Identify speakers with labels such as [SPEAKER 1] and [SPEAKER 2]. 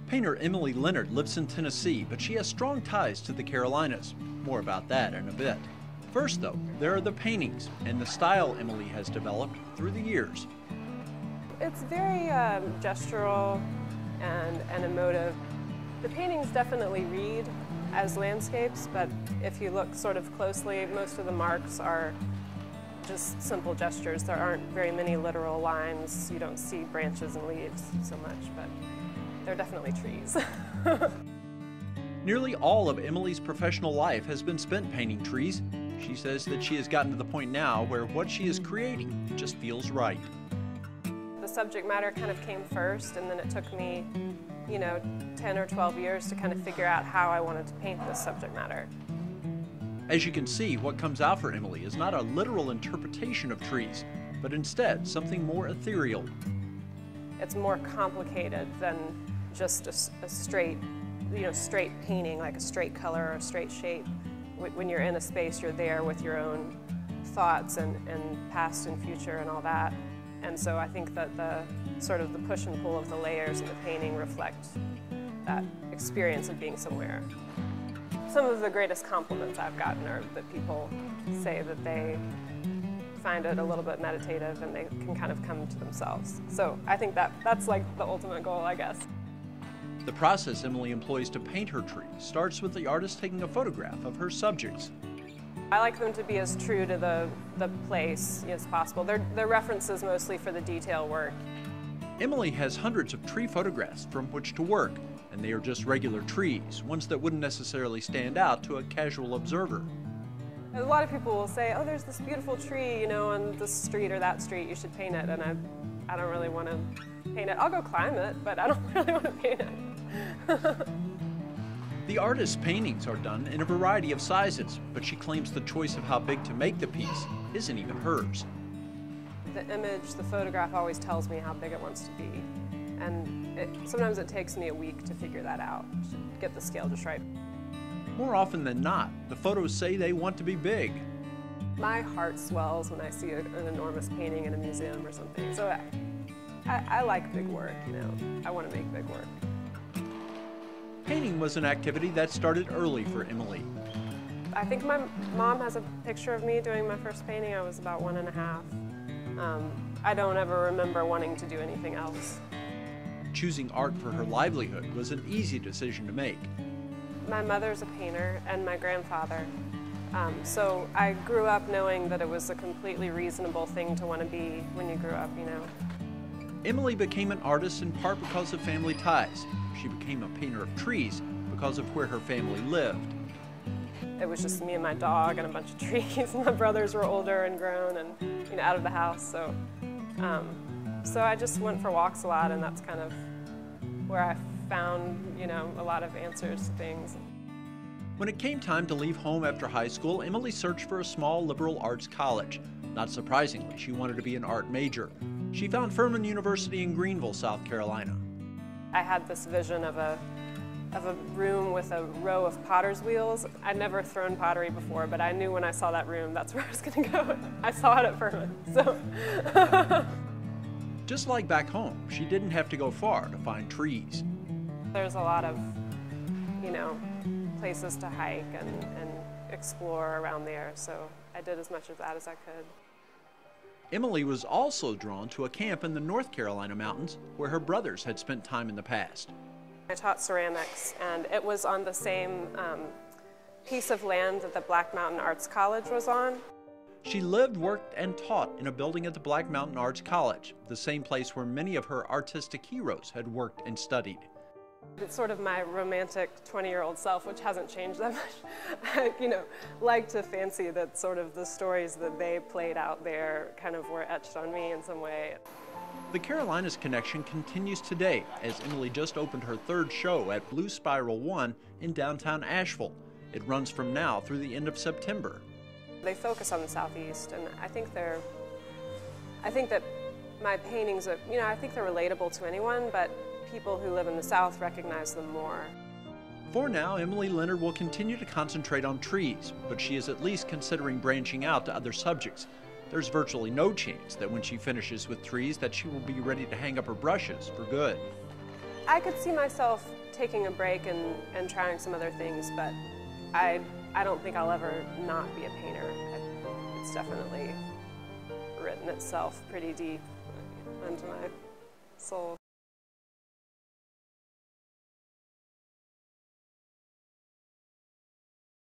[SPEAKER 1] Painter Emily Leonard lives in Tennessee, but she has strong ties to the Carolinas. More about that in a bit. First though, there are the paintings and the style Emily has developed through the years.
[SPEAKER 2] It's very gestural and emotive. The paintings definitely read as landscapes, but if you look sort of closely, most of the marks are just simple gestures. There aren't very many literal lines. You don't see branches and leaves so much, but they're definitely trees.
[SPEAKER 1] Nearly all of Emily's professional life has been spent painting trees. She says that she has gotten to the point now where what she is creating just feels right.
[SPEAKER 2] The subject matter kind of came first, and then it took me, 10 or 12 years to kind of figure out how I wanted to paint this subject matter.
[SPEAKER 1] As you can see, what comes out for Emily is not a literal interpretation of trees, but instead something more ethereal.
[SPEAKER 2] It's more complicated than just a straight, straight painting, like a straight color or a straight shape. When you're in a space, you're there with your own thoughts and past and future and all that. And so I think that the sort of the push and pull of the layers in the painting reflect that experience of being somewhere. Some of the greatest compliments I've gotten are that people say that they find it a little bit meditative and they can kind of come to themselves. So I think that's like the ultimate goal, I guess.
[SPEAKER 1] The process Emily employs to paint her trees starts with the artist taking a photograph of her subjects.
[SPEAKER 2] I like them to be as true to the place as possible. They're references mostly for the detail work.
[SPEAKER 1] Emily has hundreds of tree photographs from which to work, and they are just regular trees, ones that wouldn't necessarily stand out to a casual observer.
[SPEAKER 2] A lot of people will say, oh, there's this beautiful tree, on this street or that street, you should paint it, and I don't really want to paint it. I'll go climb it, but I don't really want to paint it.
[SPEAKER 1] The artist's paintings are done in a variety of sizes, but she claims the choice of how big to make the piece isn't even hers.
[SPEAKER 2] The image, the photograph always tells me how big it wants to be, and sometimes it takes me a week to figure that out, to get the scale just right.
[SPEAKER 1] More often than not, the photos say they want to be big.
[SPEAKER 2] My heart swells when I see an enormous painting in a museum or something, so I like big work, I want to make big work.
[SPEAKER 1] Painting was an activity that started early for Emily.
[SPEAKER 2] I think my mom has a picture of me doing my first painting. I was about 1½. I don't ever remember wanting to do anything else.
[SPEAKER 1] Choosing art for her livelihood was an easy decision to make.
[SPEAKER 2] My mother's a painter and my grandfather, so I grew up knowing that it was a completely reasonable thing to want to be when you grew up,
[SPEAKER 1] Emily became an artist in part because of family ties. She became a painter of trees because of where her family lived.
[SPEAKER 2] It was just me and my dog and a bunch of trees. My brothers were older and grown and out of the house, so I just went for walks a lot, and that's kind of where I found a lot of answers to things.
[SPEAKER 1] When it came time to leave home after high school, Emily searched for a small liberal arts college. Not surprisingly, she wanted to be an art major. She found Furman University in Greenville, South Carolina.
[SPEAKER 2] I had this vision of a room with a row of potter's wheels. I'd never thrown pottery before, but I knew when I saw that room, that's where I was going to go. I saw it at Furman, so.
[SPEAKER 1] Just like back home, she didn't have to go far to find trees.
[SPEAKER 2] There's a lot of, places to hike and explore around there, so I did as much of that as I could.
[SPEAKER 1] Emily was also drawn to a camp in the North Carolina mountains where her brothers had spent time in the past.
[SPEAKER 2] I taught ceramics, and it was on the same piece of land that the Black Mountain Arts College was on.
[SPEAKER 1] She lived, worked, and taught in a building at the Black Mountain Arts College, the same place where many of her artistic heroes had worked and studied.
[SPEAKER 2] It's sort of my romantic 20-year-old self, which hasn't changed that much. I, like to fancy that sort of the stories that they played out there kind of were etched on me in some way.
[SPEAKER 1] The Carolinas connection continues today as Emily just opened her third show at Blue Spiral 1 in downtown Asheville. It runs from now through the end of September.
[SPEAKER 2] They focus on the Southeast, and I think that my paintings are, I think they're relatable to anyone, but people who live in the South recognize them more.
[SPEAKER 1] For now, Emily Leonard will continue to concentrate on trees, but she is at least considering branching out to other subjects. There's virtually no chance that when she finishes with trees that she will be ready to hang up her brushes for good.
[SPEAKER 2] I could see myself taking a break and trying some other things, but I don't think I'll ever not be a painter. It's definitely written itself pretty deep into my soul.